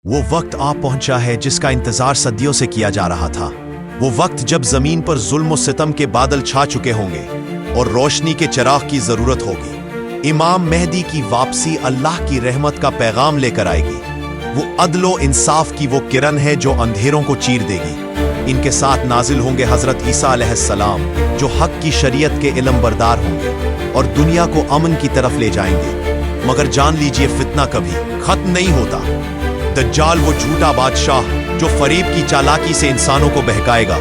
وہ وقت آ پہنچا ہے جس کا انتظار صدیوں سے کیا جا رہا تھا۔ وہ وقت جب زمین پر ظلم و ستم کے بادل چھا چکے ہوں گے اور روشنی کے چراغ کی ضرورت ہوگی۔ امام مہدی کی واپسی اللہ کی رحمت کا پیغام لے کر آئے گی۔ وہ عدل و انصاف کی وہ کرن ہے جو اندھیروں کو چیر دے گی۔ ان کے ساتھ نازل ہوں گے حضرت عیسیٰ علیہ السلام جو حق کی شریعت کے علم بردار ہوں گے اور دنیا کو امن کی طرف لے جائیں گے۔ مگر جان لیجئے فتنہ کبھی ختم نہیں ہوتا۔ دجال وہ جھوٹا بادشاہ جو فریب کی چالاکی سے انسانوں کو بہکائے گا،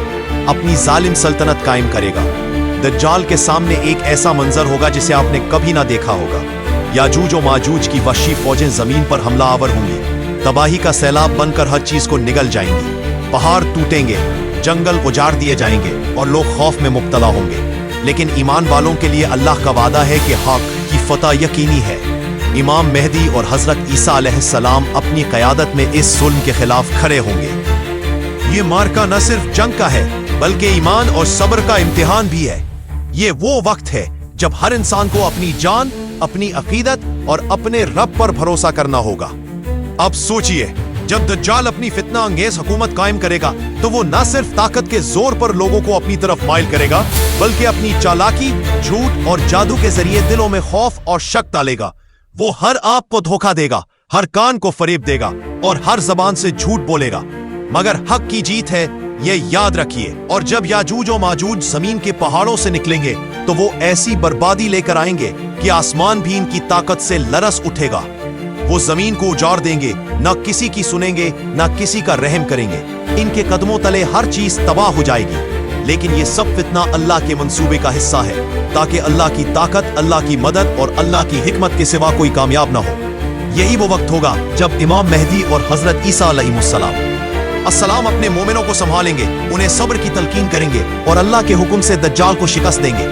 اپنی ظالم سلطنت قائم کرے گا۔ دجال کے سامنے ایک ایسا منظر ہوگا جسے آپ نے کبھی نہ دیکھا ہوگا۔ یاجوج و ماجوج کی وحشی فوجیں زمین پر حملہ آور ہوں گی، تباہی کا سیلاب بن کر ہر چیز کو نگل جائیں گی۔ پہاڑ ٹوٹیں گے، جنگل اجاڑ دیے جائیں گے اور لوگ خوف میں مبتلا ہوں گے۔ لیکن ایمان والوں کے لیے اللہ کا وعدہ ہے کہ حق کی فتح یقینی ہے۔ امام مہدی اور حضرت عیسیٰ علیہ السلام اپنی قیادت میں اس ظلم کے خلاف کھڑے ہوں گے۔ یہ معرکہ نہ صرف جنگ کا ہے بلکہ ایمان اور صبر کا امتحان بھی ہے۔ یہ وہ وقت ہے جب ہر انسان کو اپنی جان، اپنی عقیدت اور اپنے رب پر بھروسہ کرنا ہوگا۔ اب سوچئے، جب دجال اپنی فتنہ انگیز حکومت قائم کرے گا تو وہ نہ صرف طاقت کے زور پر لوگوں کو اپنی طرف مائل کرے گا بلکہ اپنی چالاکی، جھوٹ اور جادو کے ذریعے دلوں میں خوف اور شک ڈالے گا۔ وہ ہر آپ کو دھوکہ دے گا، ہر کان کو فریب دے گا اور ہر زبان سے جھوٹ بولے گا۔ مگر حق کی جیت ہے، یہ یاد رکھیے۔ اور جب یاجوج و ماجوج زمین کے پہاڑوں سے نکلیں گے تو وہ ایسی بربادی لے کر آئیں گے کہ آسمان بھی ان کی طاقت سے لرز اٹھے گا۔ وہ زمین کو اجاڑ دیں گے، نہ کسی کی سنیں گے، نہ کسی کا رحم کریں گے۔ ان کے قدموں تلے ہر چیز تباہ ہو جائے گی۔ لیکن یہ سب فتنہ اللہ کے منصوبے کا حصہ ہے تاکہ اللہ کی طاقت، اللہ کی مدد اور اللہ کی حکمت کے سوا کوئی کامیاب نہ ہو۔ یہی وہ وقت ہوگا جب امام مہدی اور حضرت عیسیٰ علیہ السلام اپنے مومنوں کو سنبھالیں گے، انہیں صبر کی تلقین کریں گے اور اللہ کے حکم سے دجال کو شکست دیں گے۔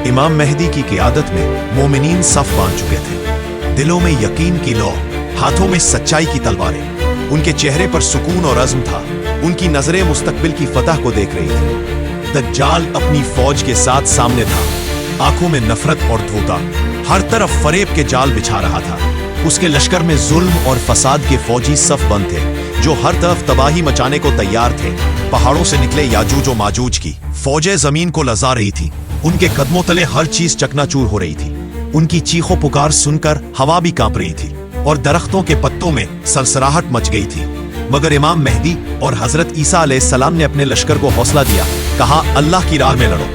امام مہدی کی قیادت میں مومنین صف باندھ چکے تھے، دلوں میں یقین کی لو، ہاتھوں میں سچائی کی تلواریں۔ ان کے چہرے پر سکون اور عزم تھا، ان کی نظریں مستقبل کی فتح کو دیکھ رہی تھیں۔ دجال اپنی فوج کے ساتھ سامنے تھا، آنکھوں میں نفرت اور دھوکہ، ہر طرف فریب کے جال بچھا رہا تھا۔ اس کے لشکر میں ظلم اور فساد کے فوجی صف بند تھے جو ہر طرف تباہی مچانے کو تیار تھے۔ پہاڑوں سے نکلے یاجوج و ماجوج کی فوجیں زمین کو لرزا رہی تھی، ان کے قدموں تلے ہر چیز چکنا چور ہو رہی تھی۔ ان کی چیخ و پکار سن کر ہوا بھی کانپ رہی تھی اور درختوں کے پتوں میں سرسراہٹ مچ گئی تھی۔ مگر امام مہدی اور حضرت عیسیٰ علیہ السلام نے اپنے لشکر کو حوصلہ دیا، کہا اللہ کی راہ میں لڑو،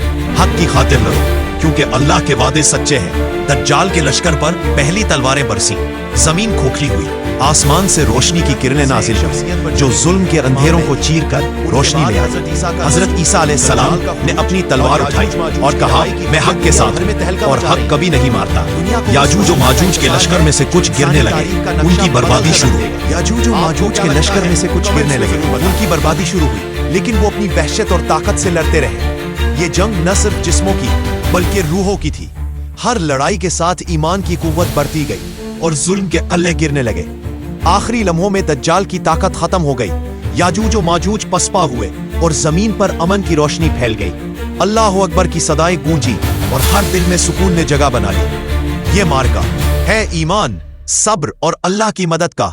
حق کی خاطر لڑو، کیونکہ اللہ کے وعدے سچے ہیں۔ دجال کے لشکر پر پہلی تلواریں برسیں، زمین کھوکھلی ہوئی، آسمان سے روشنی کی کرنیں نازل ہوئیں جو ظلم کے اندھیروں کو چیر کر روشنی لے آئی۔ حضرت عیسیٰ علیہ السلام نے اپنی تلوار اٹھائی اور کہا میں حق کے ساتھ ہوں اور حق کبھی نہیں مارتا۔ یاجوج و ماجوج کے لشکر میں سے کچھ گرنے لگے، ان کی بربادی شروع ہوئی۔ یاجوج و ماجوج کے لشکر میں سے کچھ گرنے لگے، ان کی بربادی شروع ہوئی، لیکن وہ اپنی وحشت اور طاقت سے لڑتے رہے۔ یہ جنگ نہ صرف جسموں کی بلکہ روحوں کی تھی۔ ہر لڑائی کے ساتھ ایمان کی قوت بڑھتی گئی اور ظلم کے قلعے گرنے لگے۔ آخری لمحوں میں دجال کی طاقت ختم ہو گئی، یاجوج و ماجوج پسپا ہوئے اور زمین پر امن کی روشنی پھیل گئی۔ اللہ اکبر کی صدائیں گونجی اور ہر دل میں سکون نے جگہ بنا لی۔ یہ معرکہ ہے ایمان، صبر اور اللہ کی مدد کا۔